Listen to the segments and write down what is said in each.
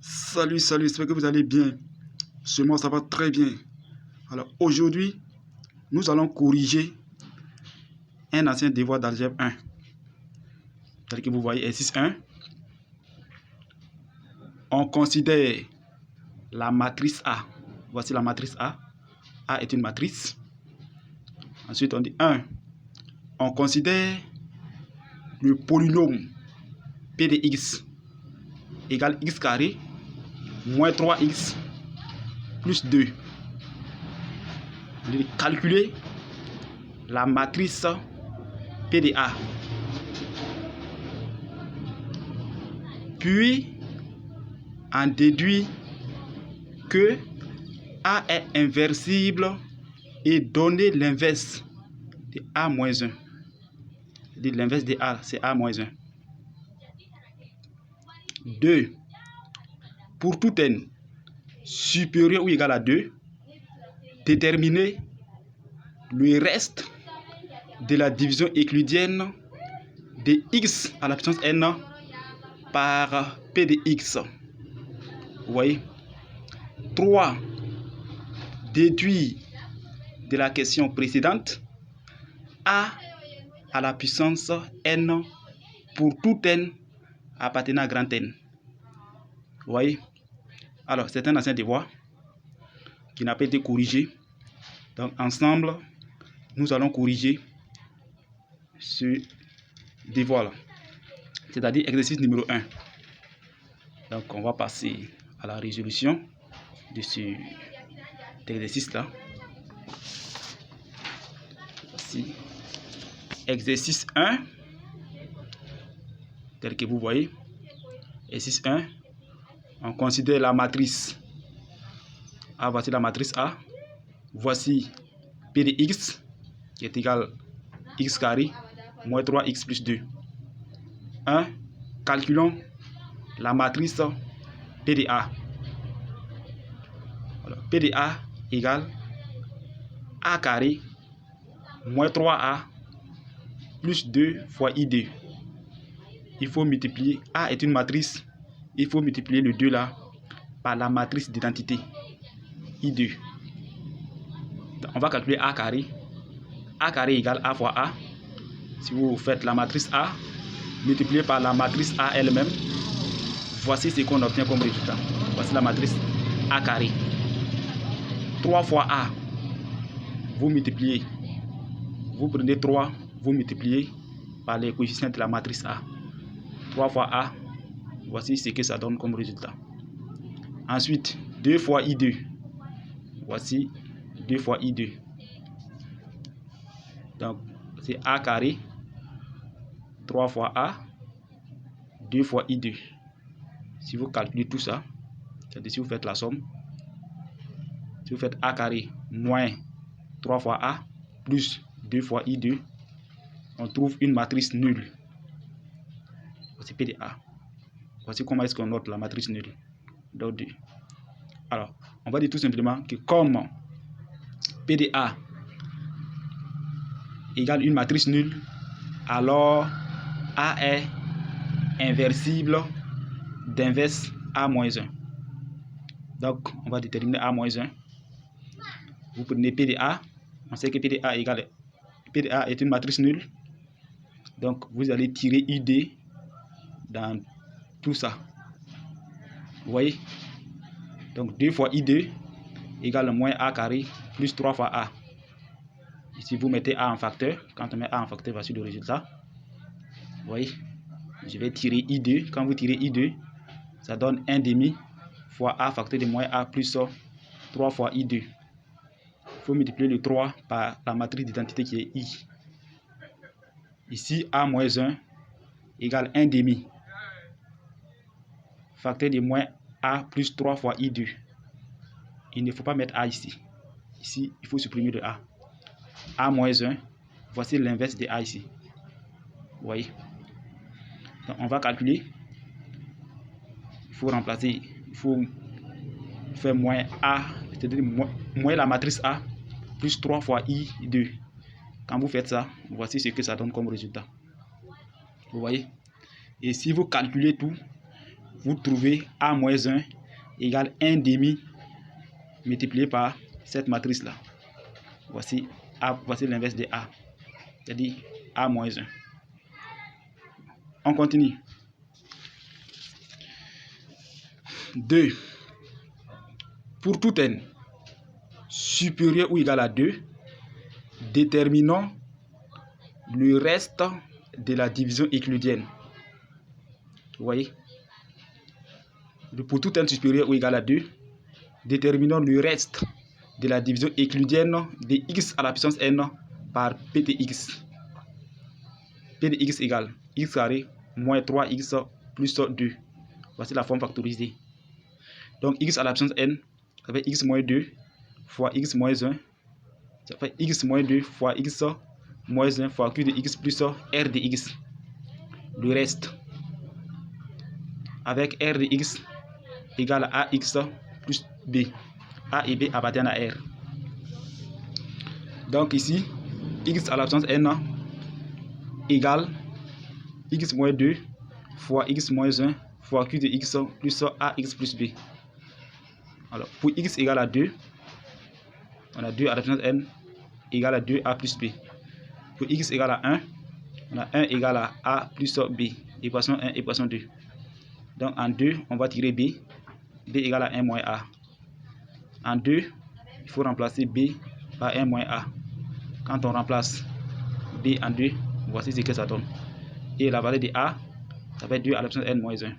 Salut, j'espère que vous allez bien. Chez moi, ça va très bien. Alors, aujourd'hui, nous allons corriger un ancien devoir d'algèbre 1. Tel que vous voyez, exercice 1. On considère la matrice A. Voici la matrice A. A est une matrice. Ensuite, on dit 1. On considère le polynôme P de x égale x carré moins 3x plus 2. On dit calculer la matrice P de A. Puis, on déduit que A est inversible et donner l'inverse de A moins 1. L'inverse de A, c'est A moins 1. 2. Pour tout n supérieur ou égal à 2, déterminer le reste de la division euclidienne de x à la puissance n par P de x. Vous voyez? 3. Déduit de la question précédente A à la puissance n pour tout n appartenant à grand N. Vous voyez? Alors, c'est un ancien devoir qui n'a pas été corrigé. Donc, ensemble, nous allons corriger ce devoir-là. C'est-à-dire exercice numéro 1. Donc, on va passer à la résolution de cet exercice-là. Voici. Exercice 1. Tel que vous voyez. Exercice 1. On considère la matrice A. Voici la matrice A. Voici P de x qui est égal à x carré moins 3x plus 2. 1. Calculons la matrice P de A. Alors, P de A égale A carré moins 3A plus 2 fois I2. Il faut multiplier, A est une matrice, il faut multiplier le 2 là par la matrice d'identité I2. Donc, on va calculer A carré. A carré égale A fois A. Si vous faites la matrice A multipliée par la matrice A elle-même, voici ce qu'on obtient comme résultat. Voici la matrice A carré. 3 fois A, vous multipliez, vous prenez 3, vous multipliez par les coefficients de la matrice A. 3 fois A, voici ce que ça donne comme résultat. Ensuite, 2 fois I2. Voici 2 fois I2. Donc, c'est A carré, 3 fois A, 2 fois I2. Si vous calculez tout ça, c'est-à-dire si vous faites la somme, si vous faites A carré moins 3 fois A plus 2 fois I2, on trouve une matrice nulle. Voici P de A. Voici comment est-ce qu'on note la matrice nulle. Donc, alors, on va dire tout simplement que comme P de A égale une matrice nulle, alors A est inversible d'inverse A moins 1. Donc, on va déterminer A moins 1. Vous prenez P de A. On sait que P de A égale P de A est une matrice nulle. Donc, vous allez tirer ID dans tout ça. Vous voyez? Donc, 2 fois I2 égale moins A carré plus 3 fois A. Ici, vous mettez A en facteur. Quand on met A en facteur, voici le résultat. Vous voyez? Je vais tirer I2. Quand vous tirez I2, ça donne 1 demi fois A facteur de moins A plus 3 fois I2. Il faut multiplier le 3 par la matrice d'identité qui est I. Ici, A moins 1 égale 1 demi. Facteur de moins A plus 3 fois I2. Il ne faut pas mettre A ici. Ici, il faut supprimer le A. A moins 1, voici l'inverse de A ici. Vous voyez? Donc, on va calculer. Il faut remplacer, il faut faire moins A, c'est-à-dire moins la matrice A plus 3 fois I2. Quand vous faites ça, voici ce que ça donne comme résultat. Vous voyez? Et si vous calculez tout, vous trouvez A moins 1 égale 1 demi multiplié par cette matrice-là. Voici l'inverse de A, c'est-à-dire A moins 1. On continue. 2. Pour tout n supérieur ou égal à 2, déterminons le reste de la division euclidienne. Vous voyez? Pour tout n supérieur ou égal à 2, déterminons le reste de la division euclidienne de x à la puissance n par p de x. P de x égale x carré moins 3x plus 2. Voici la forme factorisée. Donc x à la puissance n, ça fait x moins 2 fois x moins 1. Ça fait x moins 2 fois x moins 1 fois q de x plus r de x. Le reste avec r de x égale à ax plus b. A et b appartiennent à R. Donc ici, x à la puissance n égale x moins 2 fois x moins 1 fois q de x plus ax plus b. Alors, pour x égale à 2, on a 2 à la puissance n égale à 2a plus b. Pour x égale à 1, on a 1 égale à a plus b. Équation 1, équation 2. Donc en 2, on va tirer b. B égale à 1 moins a. En 2, il faut remplacer b par 1 moins a. Quand on remplace b en 2, voici ce que ça donne. Et la valeur de a, ça fait 2 à la puissance n moins 1.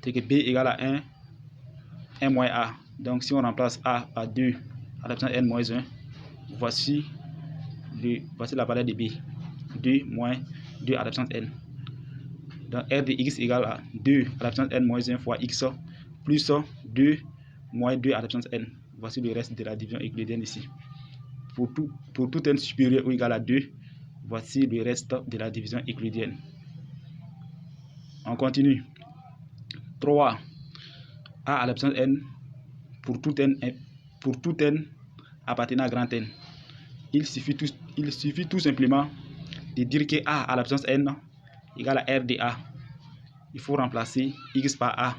C'est que b égale à 1 moins a. Donc si on remplace a par 2 à la puissance n moins 1, voici la valeur de b. 2 moins 2 à la puissance n. Donc r de x égale à 2 à la puissance n moins 1 fois x plus 2 moins 2 à la puissance n. Voici le reste de la division euclidienne ici. Pour tout n supérieur ou égal à 2, voici le reste de la division euclidienne. On continue. 3. A à la puissance n pour tout n appartenant à grand N. Il suffit tout simplement de dire que A à la puissance n égale à R de A. Il faut remplacer x par A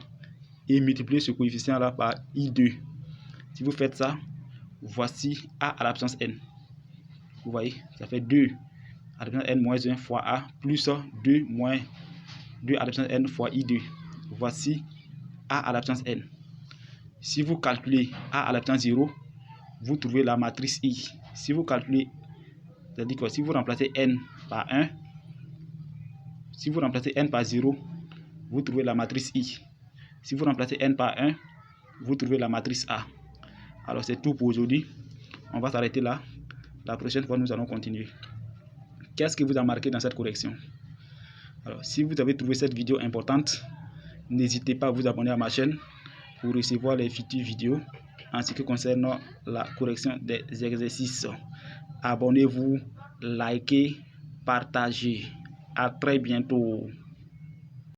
et multiplier ce coefficient-là par I2. Si vous faites ça, voici A à la puissance n. Vous voyez, ça fait 2 à la puissance n moins 1 fois A plus 2 moins 2 à la puissance n fois I2. Voici A à la puissance n. Si vous calculez A à la puissance 0, vous trouvez la matrice I. Si vous calculez, c'est-à-dire que si vous remplacez n par 1, si vous remplacez n par 0, vous trouvez la matrice I. Si vous remplacez n par 1, vous trouvez la matrice A. Alors c'est tout pour aujourd'hui. On va s'arrêter là. La prochaine fois, nous allons continuer. Qu'est-ce que vous a marqué dans cette correction? Alors, si vous avez trouvé cette vidéo importante, n'hésitez pas à vous abonner à ma chaîne pour recevoir les futures vidéos en ce qui concerne la correction des exercices. Abonnez-vous, likez, partagez. À très bientôt.